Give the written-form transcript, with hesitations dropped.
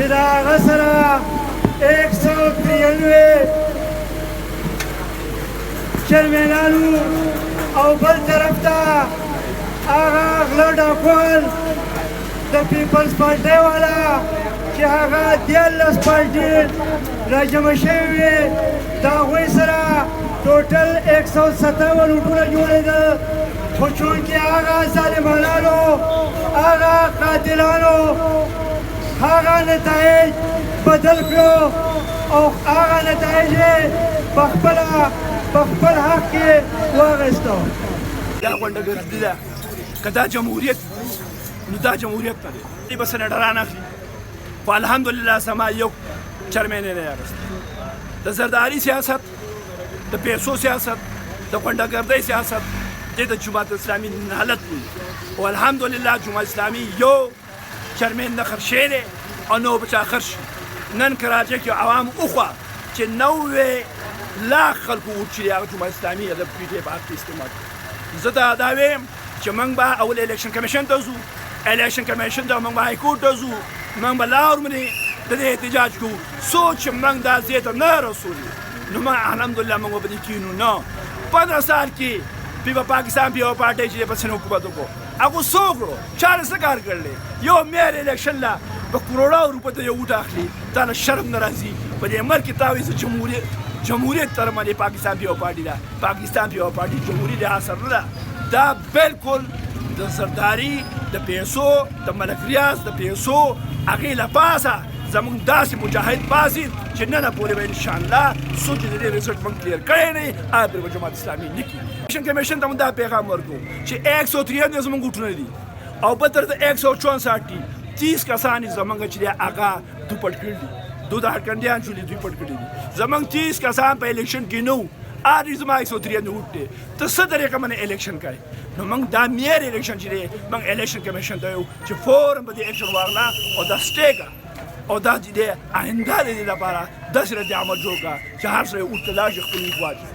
چې د هغه سره 193 چرمینانو او بل طرف ته هغه غله ډاکوان د پیپلز پارټۍ والا چې هغه 13 پارټي راجمع شوي وي د هغوی سره ټوټل 157 ووټونه جوړېدل خو چونکې هغه ظالمانانو هغه قاتلانو هغه نتایج بدل کړو او هغه نتایج یې په خپل حق کې واخیستو. دا غونډګردي ده که دا جمهوریت نو دا جمهوریت نه دی به سنټران اخلي خو الحمدلله زما یو چرمین یې نه اخیستی د زرداري سیاست د پیسو سیاست د غونډګردۍ سیاست دې د جماعت اسلامي حالت وي او الحمدلله جماعت اسلامي یو چرمین نه خرڅ شوی دی او نه به چا خرڅ شي. نن کراچۍ کې عوام وخوه چې 90 لاک خلکو ووټ چې دی هغه جماعت اسلامي د پي ټي په حق کې استعمال کړي. زه دا وایم چې موږ به اول الیکشن کمیشن ته ځو، الیکشن کمیشن ته موږ به های کورټ ته ځو، موږ به لار منې د دې احتجاج کوو. څوک چې موږ دا ځای ته نه رسولي نو ما الحمدلله موږ به دې کینو نه. 15 سال کې په پاکستان په یوه پارټۍ چې په سن حکومت وکړو هغه څه وکړو؟ چا څه کار کړلی؟ یو میر الیکشن لا په کروڑو روپو ته یو ووټ اخلي، تا له شرم نه راځي؟ په دې ملک کې تا وایي زه جمهوریت تر باندې پاکستان په یوه پارټي ده، پاکستان په یوه پارټي جمهوري د حاصل نه ده. دا بالکل د زرداري د پیسو د ملک ریاض د پیسو هغې له پاسه زموږ داسې مجاهد باسي چې نن پورې به انشاءالله څوک چې د دې رزلټ موږ کلیر کړی نه وي هغه پرې به جماعت اسلامي نه کړي. الیکشن کمیشن ته موږ دا پیغام ورکوو چې 193 زموږ ووټونه دي او بل طرف ته 164 30 کسان یې زموږ چې دی هغه دوپټ کړي دي، دو د هرکنډیان شولي دوی پټ کړي دي. زموږ 30 کسان په الیکشن کې نه وو، هر زما 193 ووټ دی. ته څه طریقه باندې الیکشن کوې؟ نو موږ دا میر الیکشن چې دی موږ الیکشن کمیشن ته وایو چې فوراً به دې اکشن واخله او دا سټیګه او دا چې دی آینده د دې لپاره داسې رد عمل جوړ کړه چې هر سړی ووټ ته لاړ شي خپل لیک واچوي.